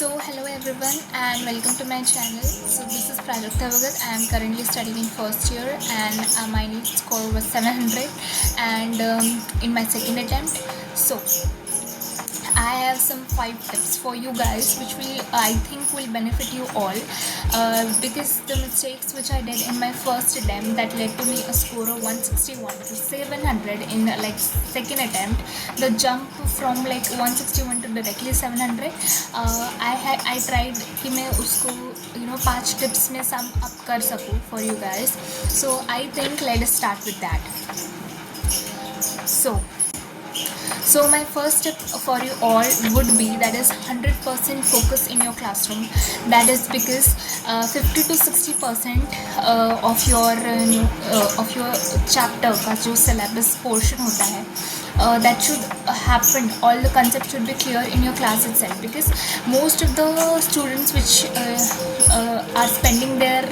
Hello everyone and welcome to my channel. So this is Prajakta Bhagat. I am currently studying in first year and my NEET score was 700 and in my second attempt. So I have some 5 tips for you guys which I think will benefit you all because the mistakes which I did in my first attempt that led to me a score of 161 to 700 in second attempt. The jump from 161 to directly 700 I tried कि मैं उसको 5 tips में sum up कर सकूँ for you guys. So I think let us start with that. So my first tip for you all would be that is 100% focus in your classroom. That is because 50 to 60% of your chapter का जो syllabus portion होता है that should happen. All the concepts should be clear in your class itself because most of the students which are spending their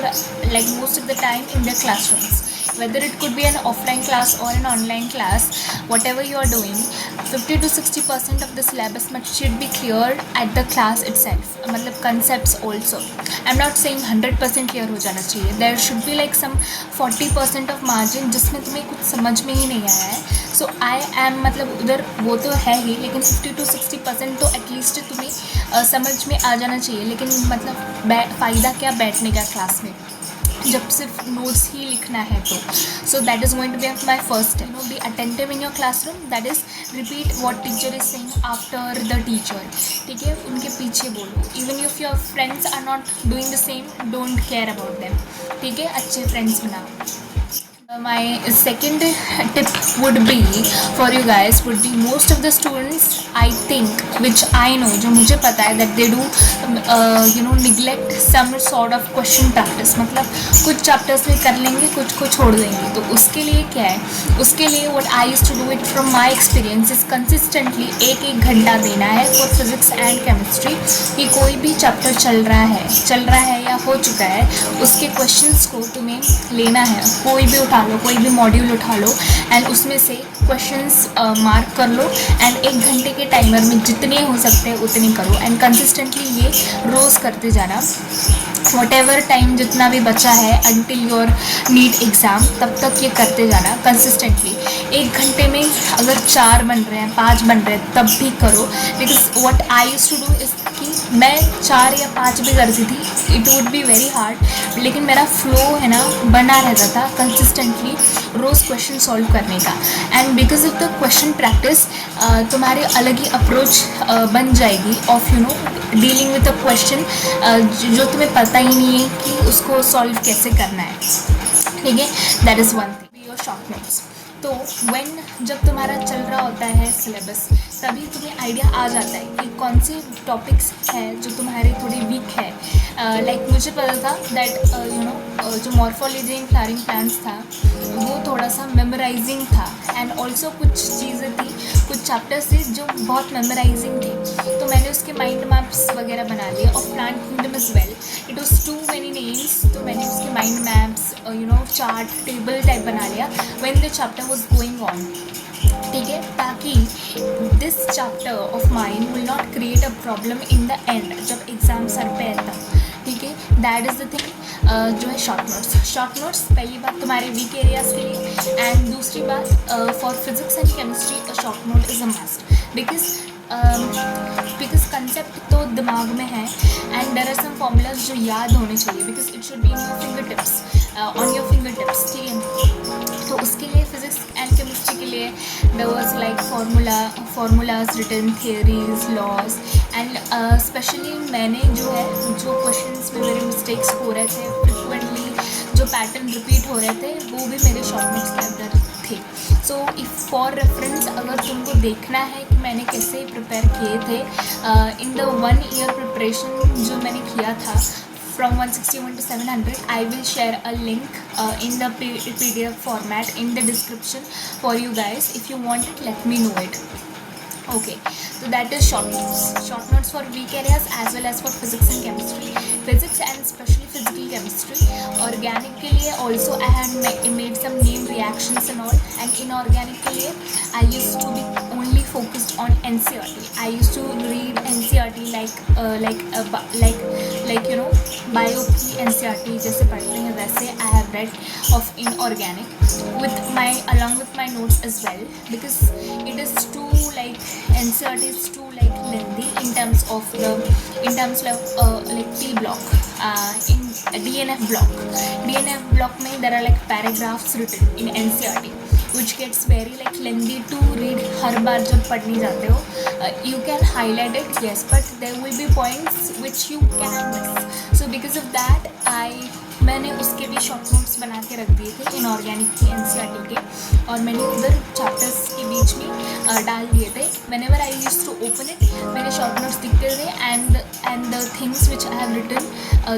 most of the time in their classrooms. Whether it could be an offline class or an online class, whatever you are doing, 50 to 60% of the syllabus should be clear at the class itself. मतलब concepts also. I'm not saying 100% clear हो जाना चाहिए. There should be some 40% of margin जिसमें तुम्हें कुछ समझ में ही नहीं आया है. So I am मतलब उधर वो तो है ही, लेकिन 50 to 60% तो एटलीस्ट तुम्हें समझ में आ जाना चाहिए. लेकिन मतलब फ़ायदा क्या बैठने का क्लास में जब सिर्फ नोट्स ही लिखना है तो. So that is going to be my first be attentive in your classroom. That is repeat what teacher is saying after the teacher. ठीक है, उनके पीछे बोलो. Even if your friends are not doing the same, don't care about them. ठीक है, अच्छे friends बनाओ. My second tip would be for you guys would be most of the students I think which I know जो मुझे पता है that they do neglect some sort of question practice. मतलब कुछ chapters में कर लेंगे, कुछ को छोड़ देंगे. तो उसके लिए क्या है, उसके लिए what I used to do it from my experience is consistently एक घंटा देना है for physics and chemistry. कि कोई भी chapter चल रहा है या हो चुका है, उसके questions को तुम्हें लेना है. कोई भी उठा लो, कोई भी मॉड्यूल उठा लो एंड उसमें से क्वेश्चंस मार्क कर लो एंड 1 घंटे के टाइमर में जितने हो सकते हैं उतने करो एंड कंसिस्टेंटली ये रोज़ करते जाना. वॉटेवर टाइम जितना भी बचा है अंटिल योर नीट एग्ज़ाम तब तक ये करते जाना कंसिस्टेंटली. 1 घंटे में अगर 4 बन रहे हैं, 5 बन रहे हैं, तब भी करो. Because what I used to do is कि मैं 4 या 5 भी करती थी. It would be very hard, लेकिन मेरा फ्लो है ना बना रहता था कंसिस्टेंटली रोज़ क्वेश्चन सॉल्व करने का. And because of the question practice तुम्हारी अलग ही अप्रोच बन जाएगी of dealing with a question जो तुम्हें पता ही नहीं है कि उसको सॉल्व कैसे करना है. ठीक है, that is one thing. Your short notes. तो जब तुम्हारा चल रहा होता है सिलेबस तभी तुम्हें आइडिया आ जाता है कि कौन से टॉपिक्स हैं जो तुम्हारे थोड़े वीक है. मुझे पता था दैट जो मॉर्फोलॉजी इन फ्लावरिंग प्लांट्स था वो थोड़ा सा मेमोराइजिंग था एंड ऑल्सो कुछ चीज़ें थी, कुछ चैप्टर्स थे जो बहुत मेमोराइजिंग थे. तो मैंने उसके माइंड मैप्स वगैरह बना लिए. और plant kingdom is well, it was too many names. तो मैंने उसके mind maps chart table type बना लिया when the chapter was going on. ठीक है, ताकि this chapter of mind will not create a problem in the end जब exam सर पे है तब. ठीक है, दैट इज़ द थिंग जो है शॉर्ट नोट्स. पहली बात तुम्हारे वीक एरियाज़ के लिए एंड दूसरी बात for physics and chemistry a short note is a must. Because concept तो दिमाग में है and there are some formulas जो याद होने चाहिए because it should be in your fingertips, on your fingertips. ठीक है, तो उसके लिए फिजिक्स एंड केमिस्ट्री के लिए there was formulas written, theories, laws and specially मैंने जो क्वेश्चंस में मेरे मिस्टेक्स हो रहे थे फ्रिक्वेंटली, जो पैटर्न रिपीट हो रहे थे वो भी मेरे शॉर्ट नोट्स के अंदर थे. सो इफ़ फॉर रेफरेंस अगर तुमको देखना है कि मैंने कैसे प्रिपेयर किए थे इन द 1 year प्रिपरेशन जो मैंने किया था from 161 to 700, I will share a link in the PDF format in the description for you guys. If you want it, let me know it. Okay, so that is short notes for weak areas as well as for physics and chemistry. Physics and especially physical chemistry. Organic के लिए also I had made some name reactions and all. And inorganic के लिए I used to be only focused on NCERT. I used to read NCERT like you know bio की NCERT जैसे पढ़ते हैं वैसे I have read of inorganic with my along with my notes as well, because it is too like NCERT is too like lengthy in terms of like P block, in DNF block में there are like paragraphs written in NCERT which gets very like lengthy to read. हर बार जब पढ़ने जाते हो you can highlight it, yes, but there will be points which you can miss. So because of that मैंने उसके भी short notes बना के रख दिए थे इनऑर्गेनिक के NCERT के, और मैंने उधर चैप्टर्स के बीच में डाल दिए थे. Whenever I used to open it मेरे शॉर्ट नोट्स दिखते थे and the things which I have written,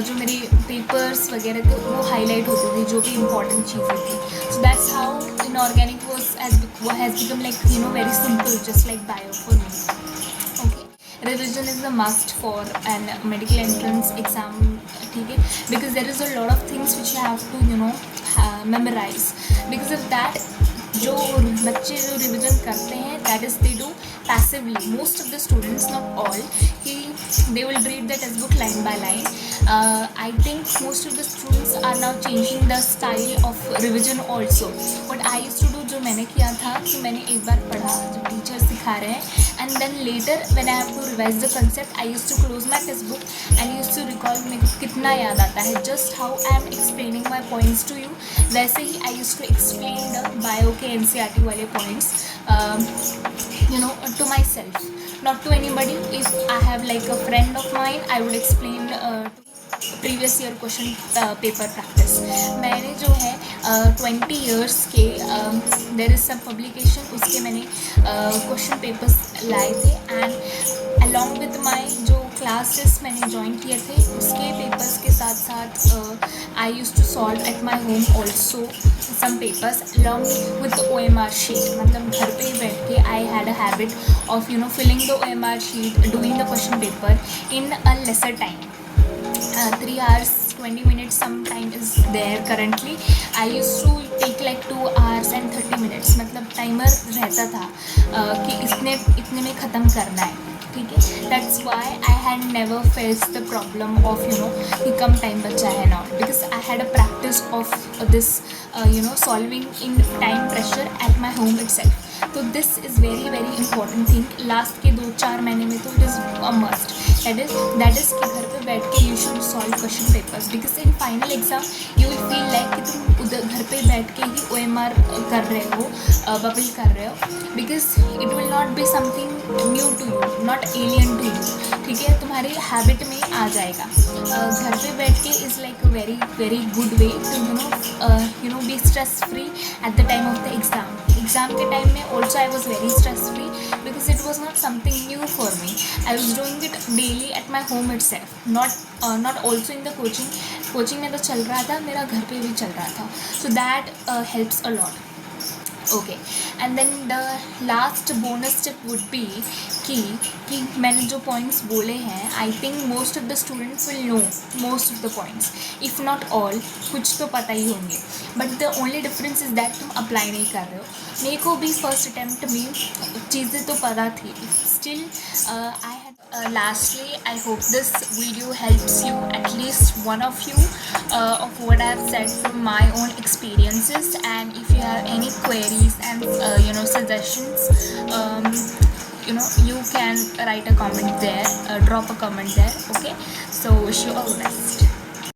जो मेरे पेपर्स वगैरह थे वो हाईलाइट होते थे, जो भी इंपॉर्टेंट चीज़ें थी. So that's how inorganic has become like you know very simple, just like bio for me. Okay, revision is a must for an medical entrance exam, ठीक है, because there is a lot of things which you have to you know memorize. Because of that जो बच्चे जो revision करते हैं that is they do passively. Most of the students, not all, they will read the textbook line by line. I think most of the students are now changing the style of revision also. What I used to do, जो मैंने किया था कि मैंने एक बार पढ़ा जो teacher सिखा रहे हैं, and then later when I have to revise the concept I used to close my textbook and used to recall मेरे को कितना याद आता है. Just how I am explaining my points to you, वैसे ही I used to explain the bio के NCERT वाले points you know to myself, not to anybody. If I have like a friend of mine I would explain previous year question paper practice. मैंने जो है 20 years के there is some publication, उसके मैंने question papers लाए थे, and along with my जो classes मैंने ज्वाइन किए थे उसके पेपर्स के साथ साथ I use to solve at my home also some papers along with the OMR sheet. मतलब घर पे ही बैठ के I had a habit of you know filling the OMR sheet, doing the question paper in a lesser time. 3 hours 20 minutes some time is there currently. I used to take like 2 hours and 30 minutes, मतलब timer रहता था कि इतने में ख़त्म करना है, ठीक है. That's why I had never faced the problem of you know कि कम टाइम बचा है not, because I had a practice of this you know solving in time pressure at my home itself. तो this is very very important thing. Last के 2-4 महीने में तो it is a must. That is कि घर पे बैठ के you should solve question papers, because in final exam you will feel like कि तुम उधर घर पे बैठ के ही OMR कर रहे हो, बबल कर रहे हो, because it will not be something new to you, not alien to you, ठीक है. तुम्हारी हैबिट में आ जाएगा. घर पे बैठ के is like a very very good way to you know be stress free at the time of the exam. Exam के टाइम में also I was very stress free because it was not something new for me. I was doing it daily at my home itself, not also in the coaching में तो चल रहा था, मेरा घर पे भी चल रहा था. So that helps a lot. Okay, and then the last bonus tip would be कि मैंने जो points बोले हैं I think most of the students will know most of the points, if not all. कुछ तो पता ही होंगे, but the only difference is that तुम apply नहीं कर रहे हो. मेरे को भी first attempt में चीज़ें तो पता थी, still I had lastly I hope this video helps you, at least one of you, of what I have said from my own experiences. And if you have any queries and you know suggestions, you know you can write a comment there, drop a comment there. Okay, so wish you all the best.